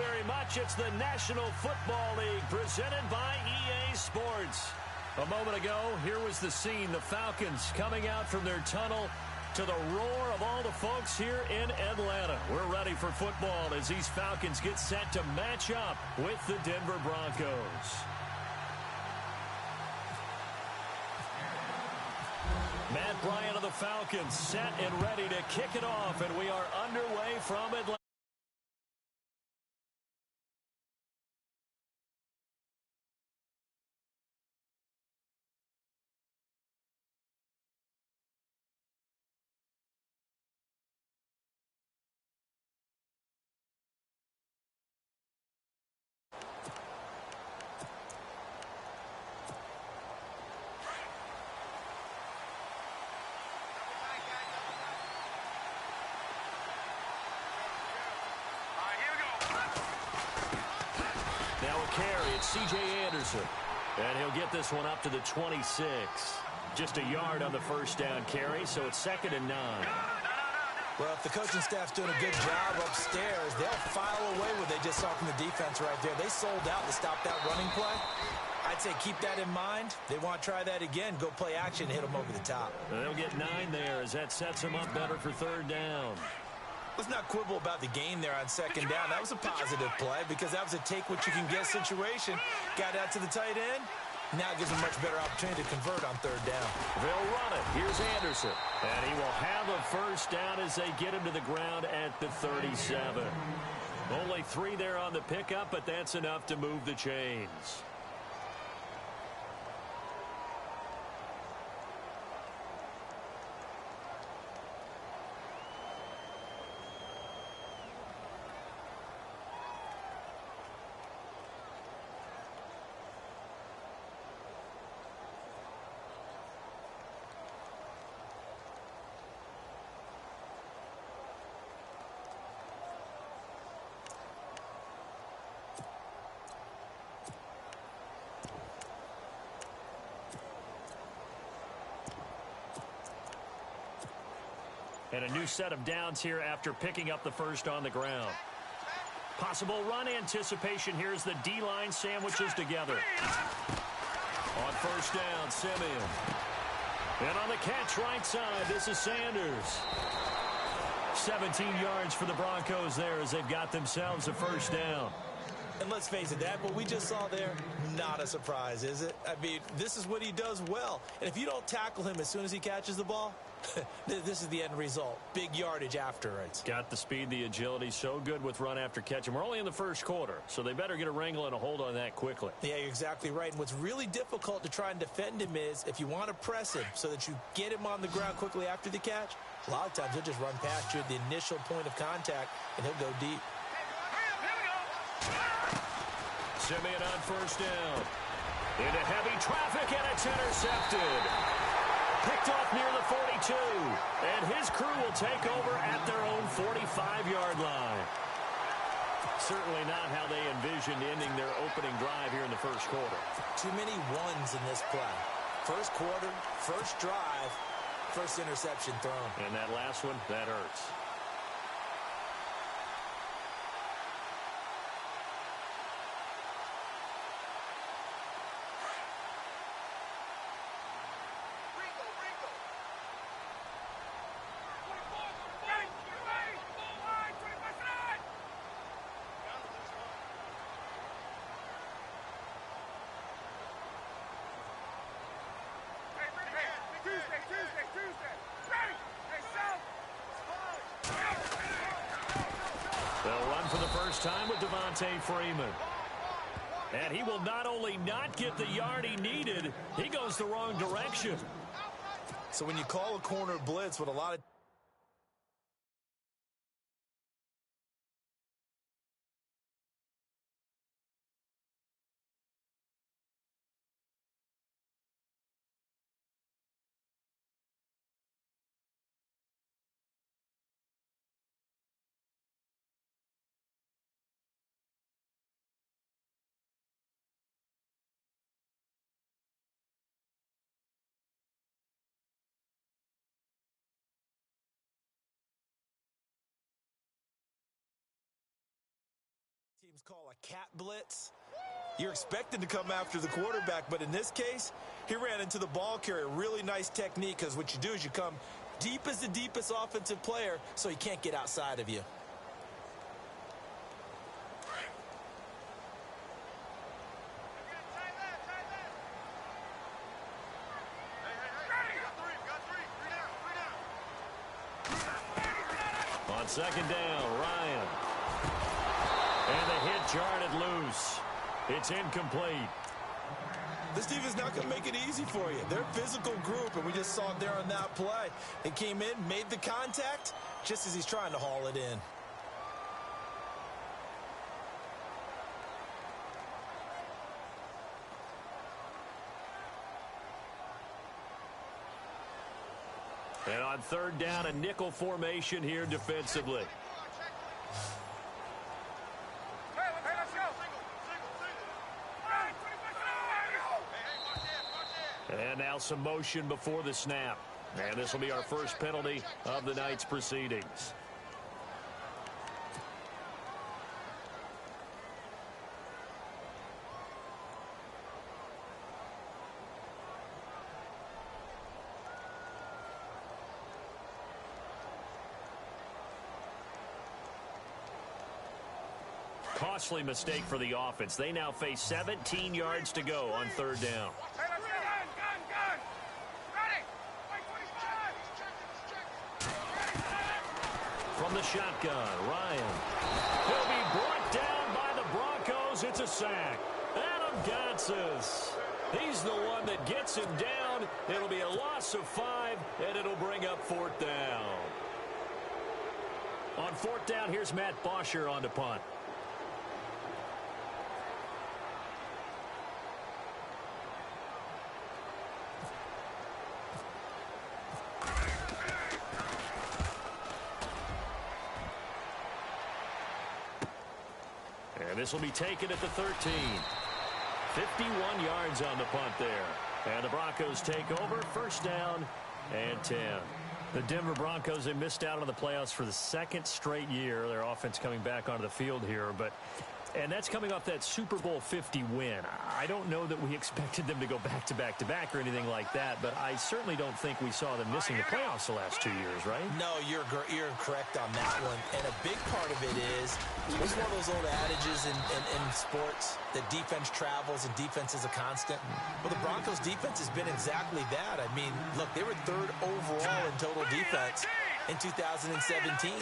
very much. It's the National Football League presented by EA Sports. A moment ago, here was the scene. The Falcons coming out from their tunnel to the roar of all the folks here in Atlanta. We're ready for football as these Falcons get set to match up with the Denver Broncos. Matt Bryant of the Falcons set and ready to kick it off, and we are underway from Atlanta. Carry, it's C.J. Anderson. And he'll get this one up to the 26. Just a yard on the first down carry, so it's 2nd and 9. Well, if the coaching staff's doing a good job upstairs, they'll file away what they just saw from the defense right there. They sold out to stop that running play. I'd say keep that in mind. They want to try that again. Go play action, hit them over the top. And they'll get 9 there as that sets them up better for 3rd down. Let's not quibble about the gain there on 2nd down. That was a positive play because that was a take-what-you-can-get situation. Got out to the tight end. Now it gives them a much better opportunity to convert on 3rd down. They'll run it. Here's Anderson. And he will have a first down as they get him to the ground at the 37. Only 3 there on the pickup, but that's enough to move the chains. And a new set of downs here after picking up the first on the ground. Possible run anticipation. Here's the D-line sandwiches together. On first down, Simeon. And on the catch right side, this is Sanders. 17 yards for the Broncos there as they've got themselves a first down. And let's face it, that what we just saw there, not a surprise, is it? I mean, this is what he does well. And if you don't tackle him as soon as he catches the ball, this is the end result. Big yardage afterwards. Got the speed, the agility, so good with run after catch. And we're only in the first quarter, so they better get a wrangle and a hold on that quickly. Yeah, you're exactly right. And what's really difficult to try and defend him is if you want to press him so that you get him on the ground quickly after the catch, a lot of times he'll just run past you at the initial point of contact, and he'll go deep. Simeon on first down. Into heavy traffic, and it's intercepted. Picked off near the 42. And his crew will take over at their own 45-yard line. Certainly not how they envisioned ending their opening drive here in the first quarter. Too many ones in this play. First quarter, first drive, first interception thrown. And that last one, that hurts. Time with Devontae Freeman. And he will not only not get the yard he needed, he goes the wrong direction. So when you call a corner blitz with a lot of teams call a cat blitz. You're expected to come after the quarterback, but in this case, he ran into the ball carrier. Really nice technique, because what you do is you come deep as the deepest offensive player so he can't get outside of you. On second down, Ryan. And the hit jarred it loose. It's incomplete. This defense is not going to make it easy for you. They're a physical group, and we just saw it there on that play. They came in, made the contact, just as he's trying to haul it in. And on third down, a nickel formation here defensively. And now some motion before the snap. And this will be our first penalty of the night's proceedings. Costly mistake for the offense. They now face 17 yards to go on third down. From the shotgun, Ryan. He'll be brought down by the Broncos. It's a sack. Adam Gotsis. He's the one that gets him down. It'll be a loss of 5, and it'll bring up fourth down. On fourth down, here's Matt Bosher on the punt. And this will be taken at the 13. 51 yards on the punt there. And the Broncos take over, first down and 10. The Denver Broncos, they missed out on the playoffs for the second straight year. Their offense coming back onto the field here, and that's coming off that Super Bowl 50 win. I don't know that we expected them to go back-to-back-to-back or anything like that, but I certainly don't think we saw them missing the playoffs the last 2 years, right? No, you're correct on that one. And a big part of it is, it's one of those old adages in sports that defense travels and defense is a constant. Well, the Broncos' defense has been exactly that. I mean, look, they were third overall in total defense in 2017.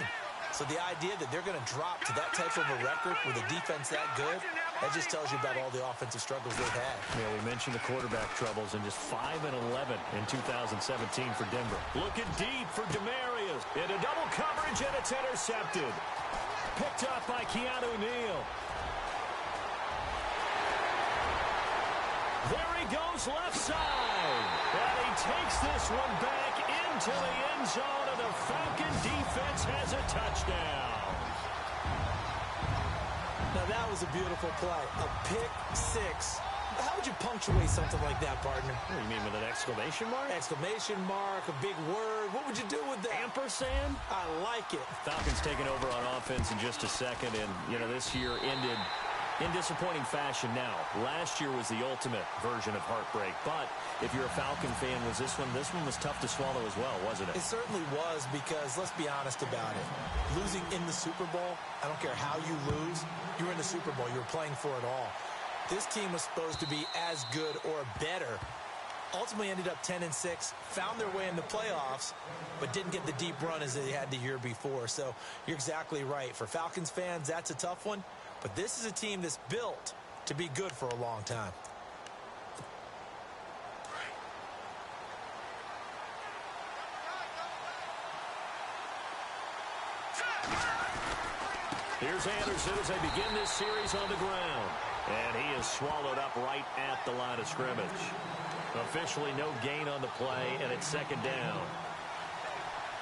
So the idea that they're going to drop to that type of a record with a defense that good, that just tells you about all the offensive struggles they've had. Yeah, we mentioned the quarterback troubles, and just 5-11 in 2017 for Denver. Looking deep for Demarius. In a double coverage, and it's intercepted. Picked up by Keanu Neal. There he goes, left side. And he takes this one back into the end zone, and the Falcon defense has a touchdown. Now, that was a beautiful play. A pick six. How would you punctuate something like that, partner? What do you mean, with an exclamation mark? Exclamation mark, a big word. What would you do with that? Ampersand? I like it. Falcons taking over on offense in just a second, and, this year ended in disappointing fashion. Now, last year was the ultimate version of heartbreak, but if you're a Falcon fan, this one was tough to swallow as well, wasn't it? It certainly was, because let's be honest about it. Losing in the Super Bowl, I don't care how you lose, you're in the Super Bowl. You're playing for it all. This team was supposed to be as good or better. Ultimately ended up 10-6, found their way in the playoffs, but didn't get the deep run as they had the year before. So you're exactly right. For Falcons fans, that's a tough one. But this is a team that's built to be good for a long time. Here's Anderson as they begin this series on the ground. And he is swallowed up right at the line of scrimmage. Officially no gain on the play, and it's second down.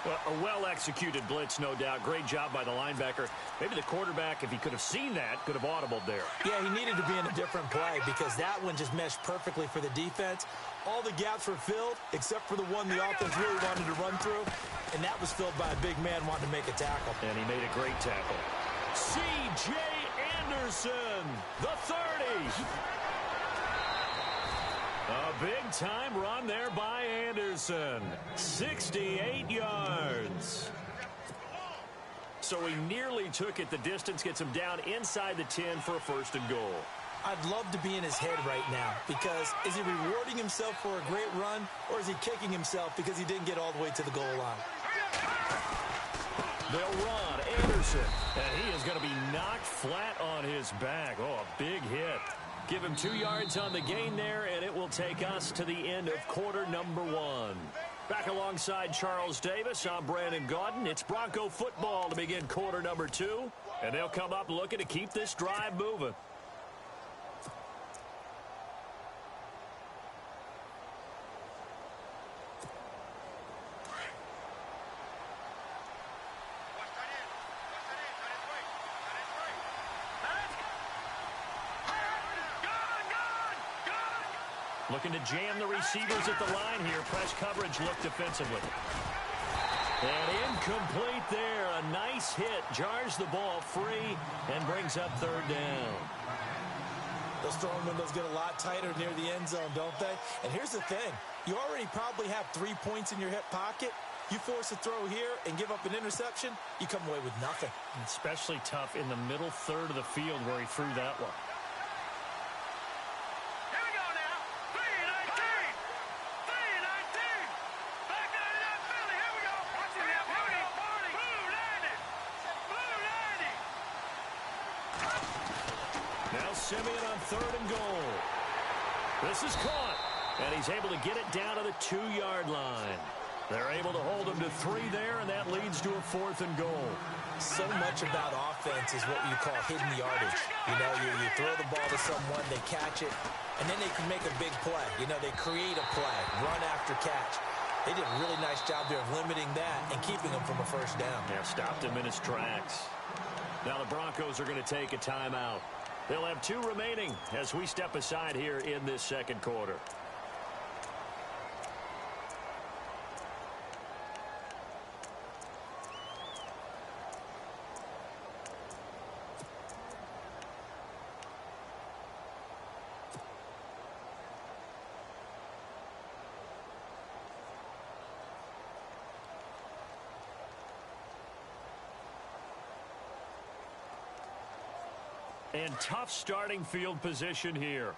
Well, a well-executed blitz, no doubt. Great job by the linebacker. Maybe the quarterback, if he could have seen that, could have audibled there. Yeah, he needed to be in a different play, because that one just meshed perfectly for the defense. All the gaps were filled, except for the one the offense really wanted to run through, and that was filled by a big man wanting to make a tackle. And he made a great tackle. C.J. Anderson the 30. A big-time run there by Anderson. 68 yards. So he nearly took it the distance, gets him down inside the 10 for a 1st and goal. I'd love to be in his head right now because is he rewarding himself for a great run or is he kicking himself because he didn't get all the way to the goal line? They'll run Anderson, and he is going to be knocked flat on his back. Oh, a big hit. Give him 2 yards on the gain there, and it will take us to the end of quarter number 1. Back alongside Charles Davis, I'm Brandon Gaudin. It's Bronco football to begin quarter number 2, and they'll come up looking to keep this drive moving. Looking to jam the receivers at the line here. Press coverage look defensively. And incomplete there. A nice hit. Jars the ball free and brings up 3rd down. Those throwing windows get a lot tighter near the end zone, don't they? And here's the thing. You already probably have 3 points in your hip pocket. You force a throw here and give up an interception, you come away with nothing. Especially tough in the middle 3rd of the field where he threw that one. Simeon on 3rd and goal. This is caught, and he's able to get it down to the 2-yard line. They're able to hold him to 3 there, and that leads to a 4th and goal. So much about offense is what you call hidden yardage. You know, you throw the ball to someone, they catch it, and then they can make a big play. You know, they create a play, run after catch. They did a really nice job there of limiting that and keeping him from a 1st down. Yeah, stopped him in his tracks. Now the Broncos are going to take a timeout. They'll have 2 remaining as we step aside here in this 2nd quarter. And tough starting field position here.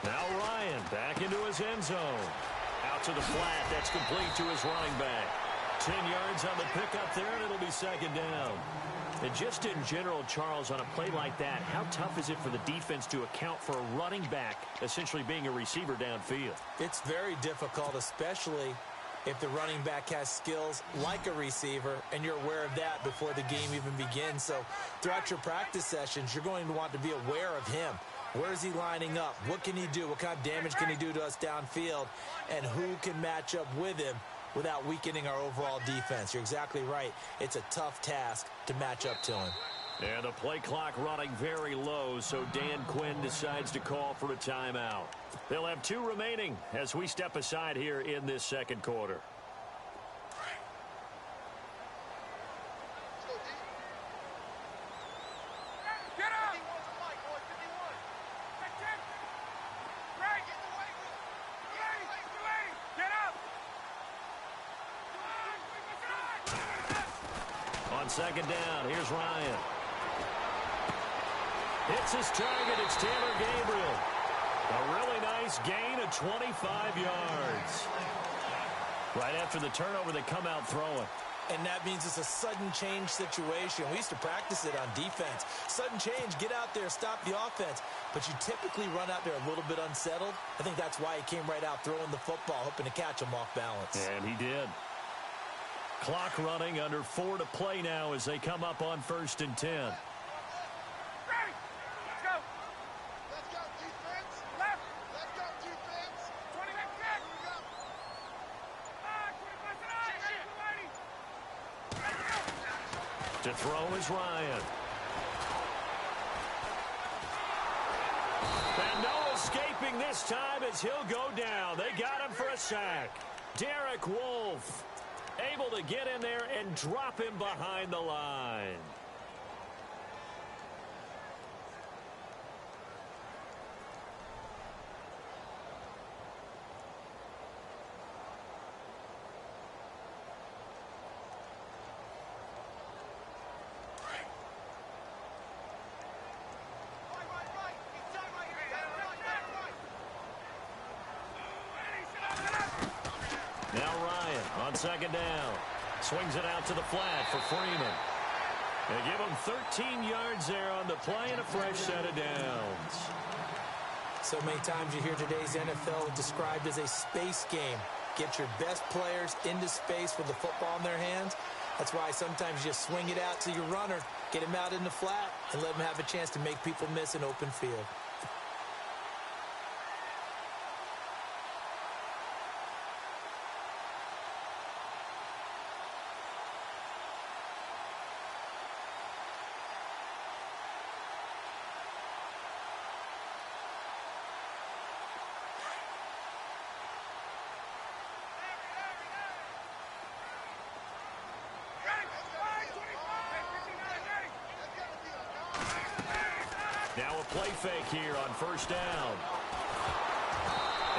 Now Ryan back into his end zone. Out to the flat. That's complete to his running back. 10 yards on the pickup there, and it'll be 2nd down. And just in general, Charles, on a play like that, how tough is it for the defense to account for a running back essentially being a receiver downfield? It's very difficult, especially if the running back has skills like a receiver, and you're aware of that before the game even begins. So throughout your practice sessions, you're going to want to be aware of him. Where is he lining up? What can he do? What kind of damage can he do to us downfield? And who can match up with him without weakening our overall defense? You're exactly right. It's a tough task to match up to him. And the play clock running very low, so Dan Quinn decides to call for a timeout. They'll have 2 remaining as we step aside here in this 2nd quarter. On 2nd down, here's Ryan. Hits his target. It's Taylor Gabriel. A really nice gain of 25 yards. Right after the turnover, they come out throwing. And that means it's a sudden change situation. We used to practice it on defense. Sudden change, get out there, stop the offense. But you typically run out there a little bit unsettled. I think that's why he came right out throwing the football, hoping to catch him off balance. And he did. Clock running, under 4 to play now as they come up on 1st and 10. To throw is Ryan. And no escaping this time as he'll go down. They got him for a sack. Derek Wolfe able to get in there and drop him behind the line. Now Ryan on second down. Swings it out to the flat for Freeman. They give him 13 yards there on the play and a fresh set of downs. So many times you hear today's NFL described as a space game. Get your best players into space with the football in their hands. That's why sometimes you just swing it out to your runner, get him out in the flat, and let him have a chance to make people miss an open field. Now a play fake here on first down.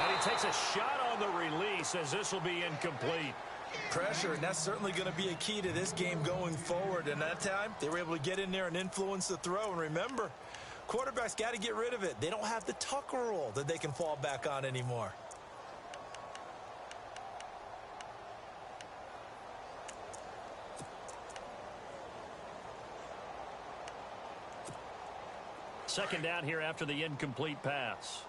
And he takes a shot on the release as this will be incomplete. Pressure, and that's certainly going to be a key to this game going forward. And that time, they were able to get in there and influence the throw. And remember, quarterbacks got to get rid of it. They don't have the tuck rule that they can fall back on anymore. Second down here after the incomplete pass.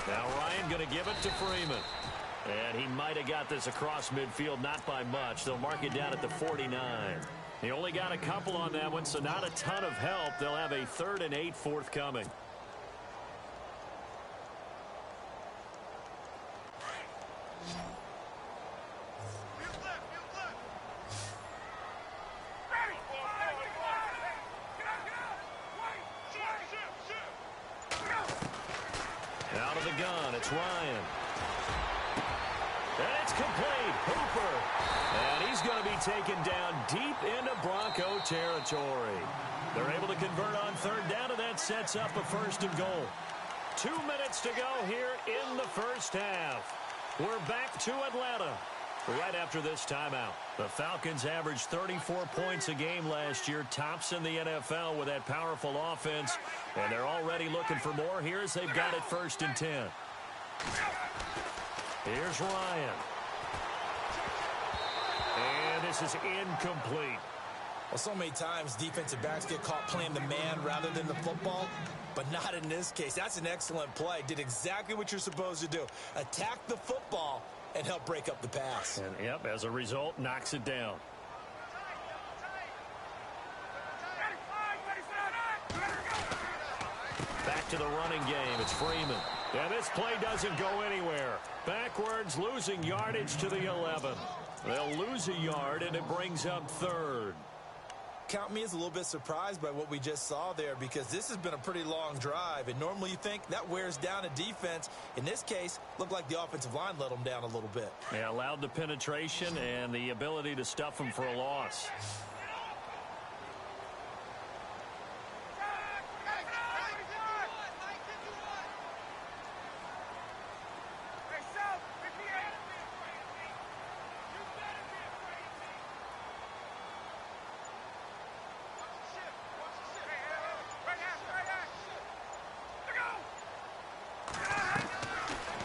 Now Ryan going to give it to Freeman. And he might have got this across midfield, not by much. They'll mark it down at the 49. He only got a couple on that one, so not a ton of help. They'll have a 3rd and 8 forthcoming. Out of the gun, it's Ryan. And it's complete. Hooper. And he's going to be taken down deep into Bronco territory. They're able to convert on third down, and that sets up a 1st and goal. 2 minutes to go here in the first half. We're back to Atlanta right after this timeout. The Falcons averaged 34 points a game last year, tops in the NFL with that powerful offense, and they're already looking for more. Here's they've got it 1st and 10. Here's Ryan. And this is incomplete. Well, so many times defensive backs get caught playing the man rather than the football, but not in this case. That's an excellent play. Did exactly what you're supposed to do. Attack the football and help break up the pass. And, yep, as a result, knocks it down. Back to the running game. It's Freeman. And this play doesn't go anywhere. Backwards, losing yardage to the 11. They'll lose a yard, and it brings up 3rd. Count me as a little bit surprised by what we just saw there, because this has been a pretty long drive, and normally you think that wears down a defense. In this case, looked like the offensive line let them down a little bit. Yeah, allowed the penetration and the ability to stuff them for a loss.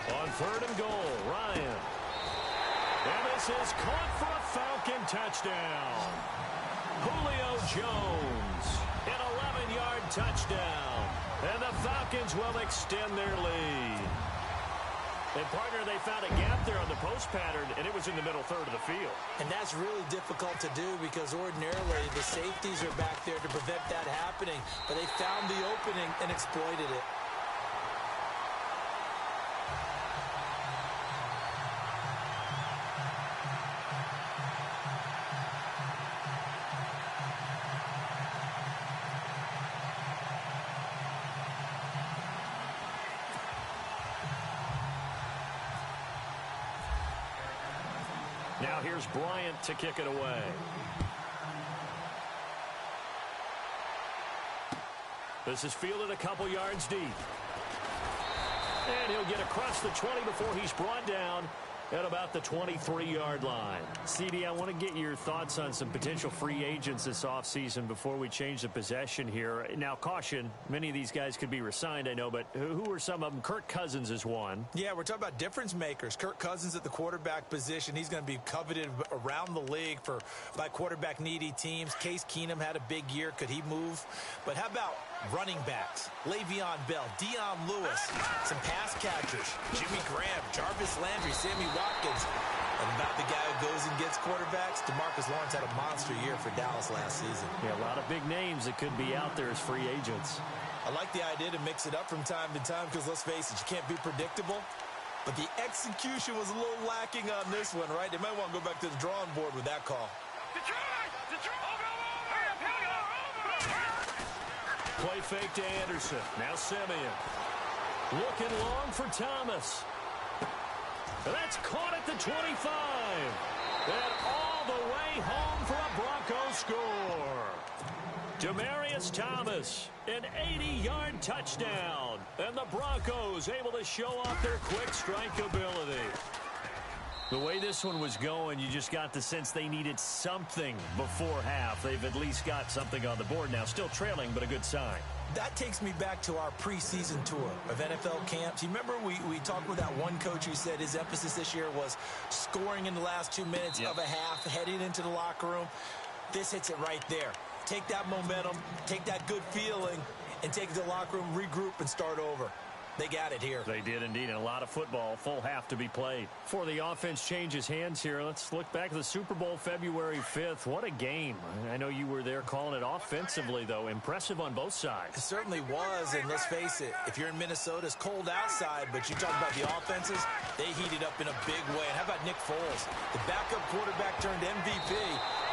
On 3rd and goal, Ryan. And this is caught for a Falcon touchdown. Julio Jones, an 11-yard touchdown. And the Falcons will extend their lead. And, partner, they found a gap there on the post pattern, and it was in the middle 3rd of the field. And that's really difficult to do, because ordinarily the safeties are back there to prevent that happening. But they found the opening and exploited it. Now here's Bryant to kick it away. This is fielded a couple yards deep. And he'll get across the 20 before he's brought down at about the 23-yard line. CD, I want to get your thoughts on some potential free agents this offseason before we change the possession here. Now, caution, many of these guys could be re-signed, I know, but who are some of them? Kirk Cousins is one. Yeah, we're talking about difference makers. Kirk Cousins at the quarterback position. He's going to be coveted around the league by quarterback-needy teams. Case Keenum had a big year. Could he move? But how about running backs? Le'Veon Bell, Dion Lewis, some pass catchers, Jimmy Graham, Jarvis Landry, Sammy Watkins. And about the guy who goes and gets quarterbacks, DeMarcus Lawrence had a monster year for Dallas last season. Yeah, a lot of big names that could be out there as free agents. I like the idea to mix it up from time to time because, let's face it, you can't be predictable. But the execution was a little lacking on this one, right? They might want to go back to the drawing board with that call. Play fake to Anderson. Now Simeon. Looking long for Thomas. That's caught at the 25. And all the way home for a Broncos score. Demaryius Thomas, an 80-yard touchdown. And the Broncos able to show off their quick strike ability. The way this one was going, you just got the sense they needed something before half. They've at least got something on the board now. Still trailing, but a good sign. That takes me back to our preseason tour of NFL camps. You remember we talked with that one coach who said his emphasis this year was scoring in the last 2 minutes of a half, heading into the locker room. This hits it right there. Take that momentum, take that good feeling, and take it to the locker room, regroup, and start over. They got it here. They did indeed, and a lot of football, full half to be played. Before the offense changes hands here, let's look back at the Super Bowl February 5th. What a game. I know you were there calling it offensively, though. Impressive on both sides. It certainly was, and let's face it, if you're in Minnesota, it's cold outside, but you talk about the offenses, they heated up in a big way. And how about Nick Foles, the backup quarterback turned MVP,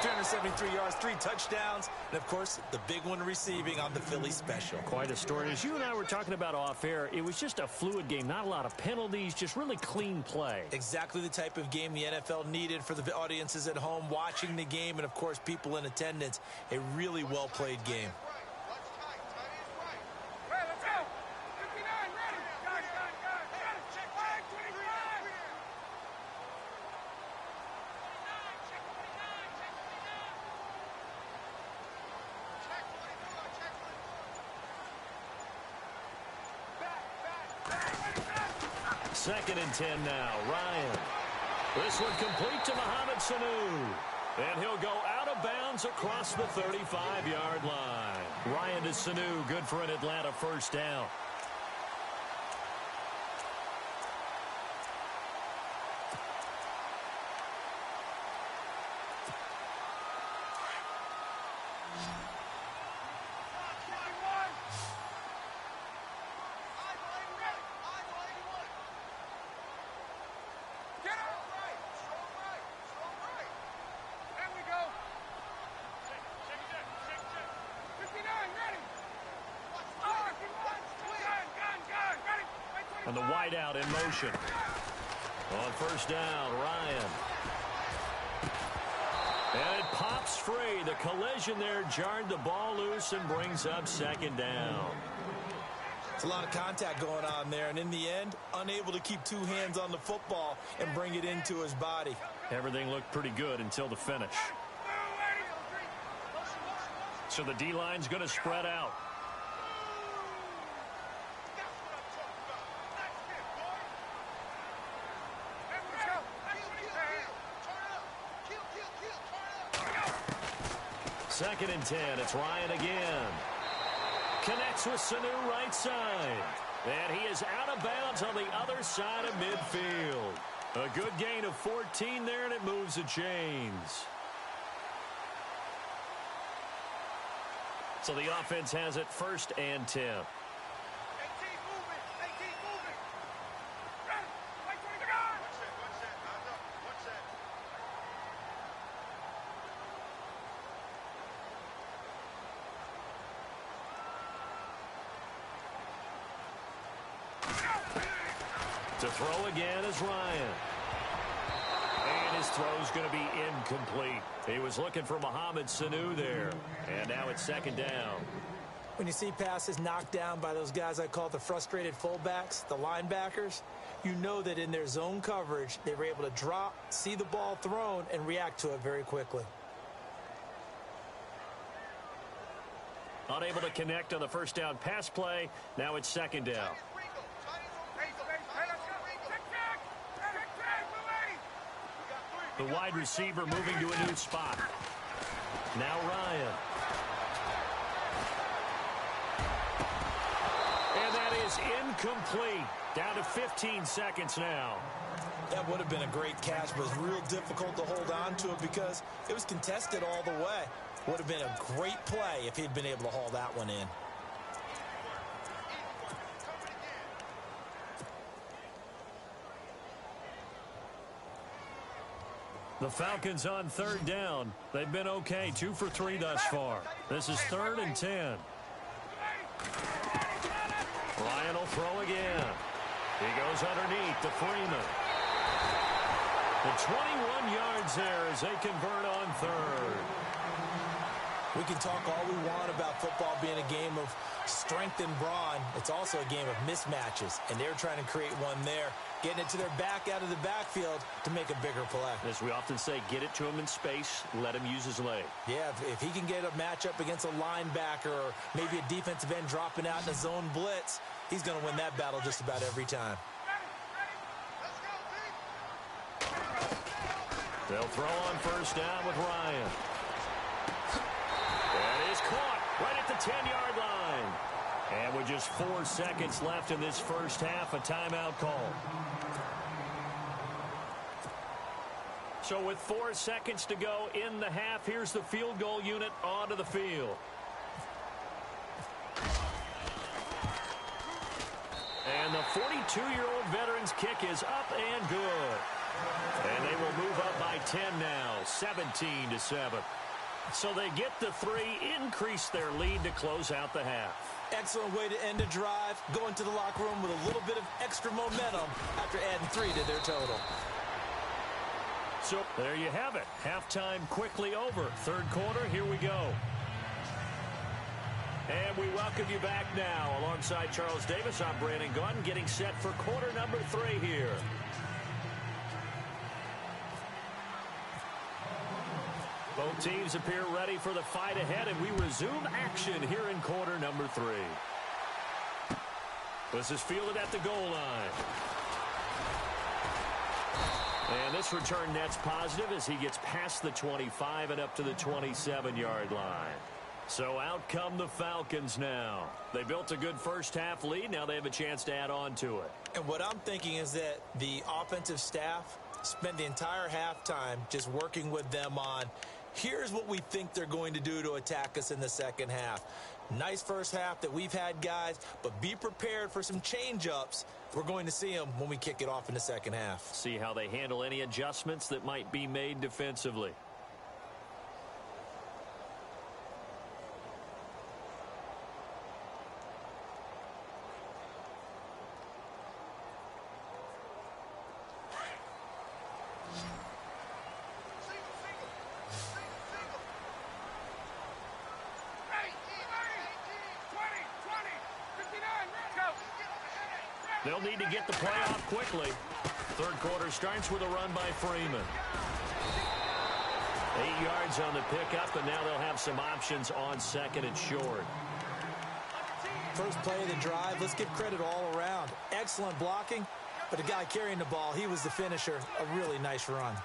373 yards, 3 touchdowns, and, of course, the big one receiving on the Philly special. Quite a story. As you and I were talking about off air, it was just a fluid game, not a lot of penalties, just really clean play. Exactly the type of game the NFL needed for the audiences at home watching the game and, of course, people in attendance. A really well-played game. Second and 10 now. Ryan. This one complete to Mohamed Sanu. And he'll go out of bounds across the 35-yard line. Ryan to Sanu, good for an Atlanta first down. And the wideout in motion. On first down, Ryan. And it pops free. The collision there jarred the ball loose and brings up second down. It's a lot of contact going on there, and in the end, unable to keep 2 hands on the football and bring it into his body. Everything looked pretty good until the finish. So the D-line's going to spread out. Second and 10. It's Ryan again. Connects with Sanu right side. And he is out of bounds on the other side of midfield. A good gain of 14 there, and it moves the chains. So the offense has it first and 10. To throw again is Ryan. And His throw's going to be incomplete. He was looking for Mohamed Sanu there. And now it's second down. When you see passes knocked down by those guys I call the frustrated fullbacks, the linebackers, you know that in their zone coverage, they were able to drop, see the ball thrown, and react to it very quickly. Unable to connect on the first down pass play. Now it's second down. The wide receiver moving to a new spot. Now Ryan. And that is incomplete. Down to 15 seconds now. That would have been a great catch, but it was real difficult to hold on to it because it was contested all the way. Would have been a great play if he'd been able to haul that one in. The Falcons on third down. They've been okay, 2 for 3 thus far. This is 3rd and 10. Ryan will throw again. He goes underneath to Freeman. The 21 yards there as they convert on third. We can talk all we want about football being a game of strength and brawn. It's also a game of mismatches, and they're trying to create one there, getting it to their back out of the backfield to make a bigger play. As we often say, get it to him in space, let him use his leg. Yeah, if he can get a matchup against a linebacker or maybe a defensive end dropping out in a zone blitz, he's going to win that battle just about every time. They'll throw on first down with Ryan. That is caught right at the 10-yard line. And with just 4 seconds left in this first half, a timeout call. So with 4 seconds to go in the half, here's the field goal unit onto the field. And the 42-year-old veteran's kick is up and good. And they will move up by 10 now, 17-7. So they get the 3, increase their lead to close out the half. Excellent way to end a drive, go into the locker room with a little bit of extra momentum after adding 3 to their total. So there you have it. Halftime quickly over. Third quarter, here we go. And we welcome you back now. Alongside Charles Davis, I'm Brandon Gunn, getting set for quarter number 3 here. Both teams appear ready for the fight ahead, and we resume action here in quarter number 3. This is fielded at the goal line. And this return net's positive as he gets past the 25 and up to the 27-yard line. So out come the Falcons now. They built a good first half lead. Now they have a chance to add on to it. And what I'm thinking is that the offensive staff spent the entire halftime just working with them on, here's what we think they're going to do to attack us in the second half. Nice first half that we've had, guys, but be prepared for some change-ups. We're going to see them when we kick it off in the second half. See how they handle any adjustments that might be made defensively. They'll need to get the play off quickly. Third quarter starts with a run by Freeman. 8 yards on the pickup, and now they'll have some options on second and short. First play of the drive, let's give credit all around. Excellent blocking, but the guy carrying the ball, he was the finisher. A really nice run.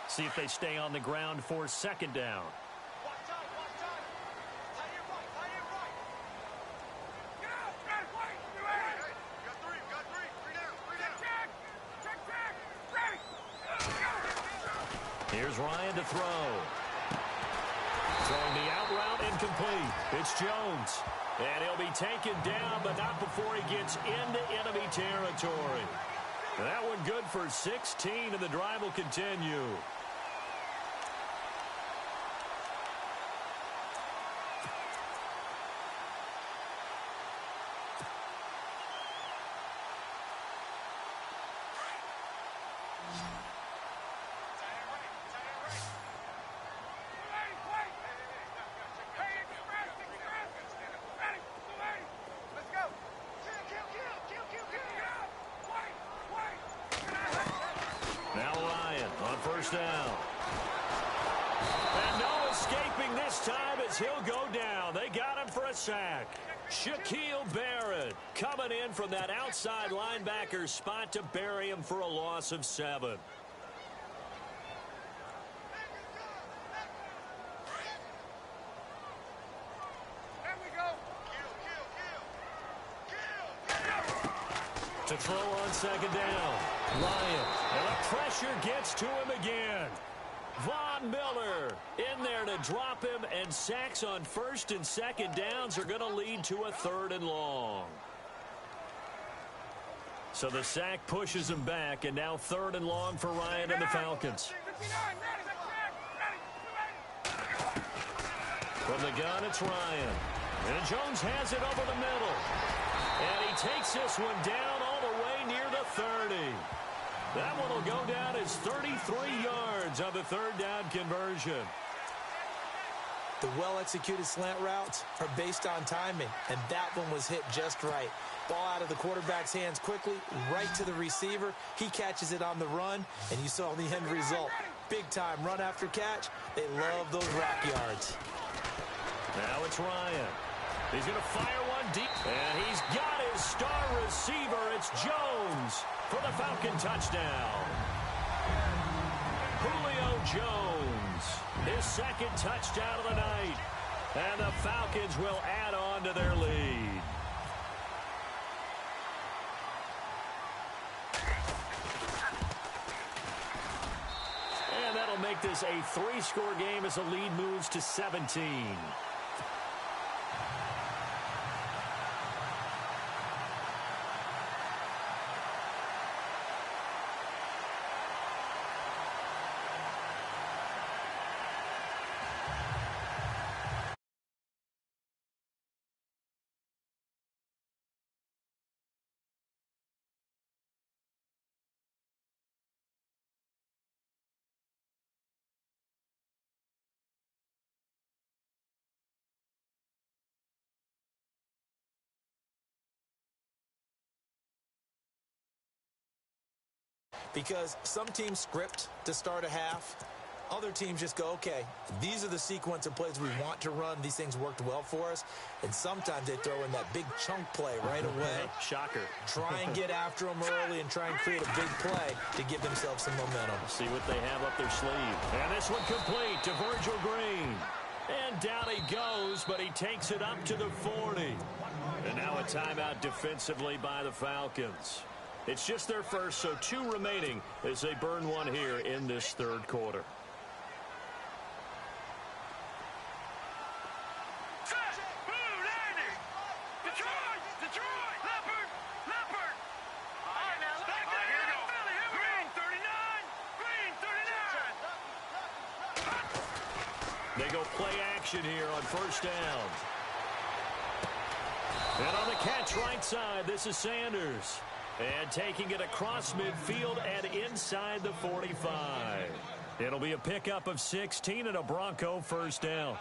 See if they stay on the ground for second down. Here's Ryan to throw. Throwing the out route incomplete. It's Jones. And he'll be taken down, but not before he gets into enemy territory. That one good for 16, and the drive will continue. Now Ryan on first down. And no escaping this time as he'll go down. They got him for a sack. Shaquille Barrett coming in from that outside linebacker spot to bury him for a loss of 7. To throw on second down. Ryan. And the pressure gets to him again. Von Miller in there to drop him, and sacks on first and second downs are going to lead to a 3rd and long. So the sack pushes him back, and now 3rd and long for Ryan and the Falcons. From the gun, it's Ryan. And Jones has it over the middle. And he takes this one down all the way near the 30. That one will go down as 33 yards on the 3rd down conversion. The well-executed slant routes are based on timing, and that one was hit just right. Ball out of the quarterback's hands quickly, right to the receiver. He catches it on the run, and you saw the end result. Big-time run after catch. They love those rack yards. Now it's Ryan. He's going to fire one deep. And he's got his star receiver. It's Jones for the Falcon touchdown. Julio Jones, his 2nd touchdown of the night. And the Falcons will add on to their lead. And that'll make this a 3-score game as the lead moves to 17. Because some teams script to start a half. Other teams just go, okay, these are the sequence of plays we want to run. These things worked well for us. And sometimes they throw in that big chunk play right away. Shocker. Try and get after them early and try and create a big play to give themselves some momentum. See what they have up their sleeve. And this one complete to Virgil Green. And down he goes, but he takes it up to the 40. And now a timeout defensively by the Falcons. It's just their first, so 2 remaining as they burn one here in this 3rd quarter. They go play action here on first down. And on the catch right side, this is Sanders. And taking it across midfield and inside the 45. It'll be a pickup of 16 and a Bronco first down.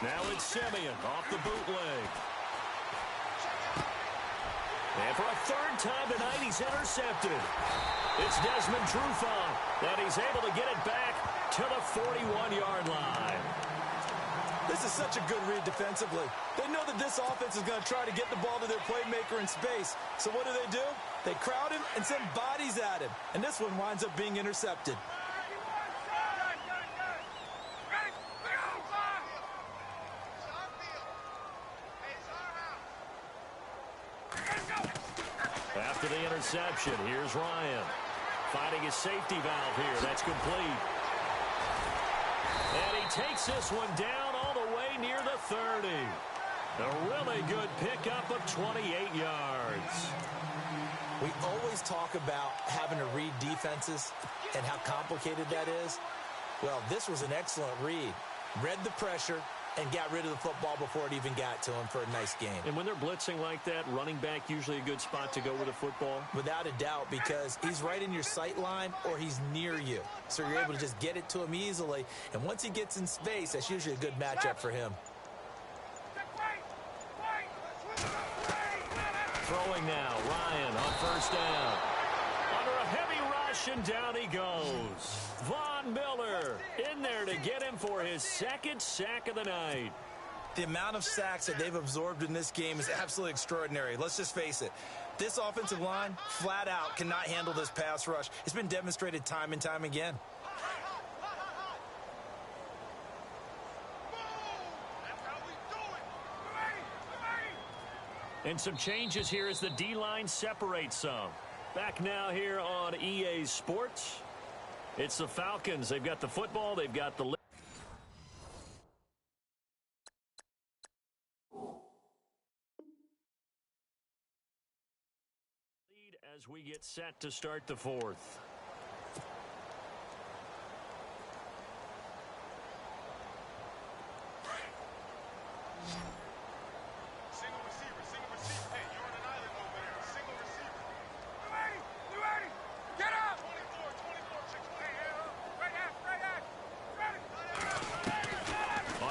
Now it's Simeon off the bootleg. And for a 3rd time tonight, he's intercepted. It's Desmond Trufant, and he's able to get it back to the 41-yard line. This is such a good read defensively. They know that this offense is going to try to get the ball to their playmaker in space. So what do? They crowd him and send bodies at him. And this one winds up being intercepted. After the interception, here's Ryan. Finding his safety valve here. That's complete. And he takes this one down all the way near the 30. A really good pickup of 28 yards. We always talk about having to read defenses and how complicated that is. Well, this was an excellent read. Read the pressure and got rid of the football before it even got to him for a nice game. And when they're blitzing like that, running back usually a good spot to go with the football? Without a doubt, because he's right in your sight line or he's near you. So you're able to just get it to him easily. And once he gets in space, that's usually a good matchup for him. Throwing now, Ryan on first down. Under a heavy rush, and down he goes. Von Miller in there to get him for his second sack of the night. The amount of sacks that they've absorbed in this game is absolutely extraordinary. Let's just face it. This offensive line, flat out, cannot handle this pass rush. It's been demonstrated time and time again. And some changes here as the D-line separates some. Back now here on EA Sports. It's the Falcons. They've got the football. They've got the lead as we get set to start the fourth.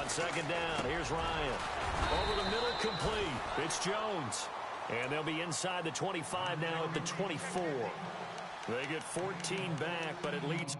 Second down, here's Ryan. Over the middle, complete. It's Jones. And they'll be inside the 25 now at the 24. They get 14 back, but it leads...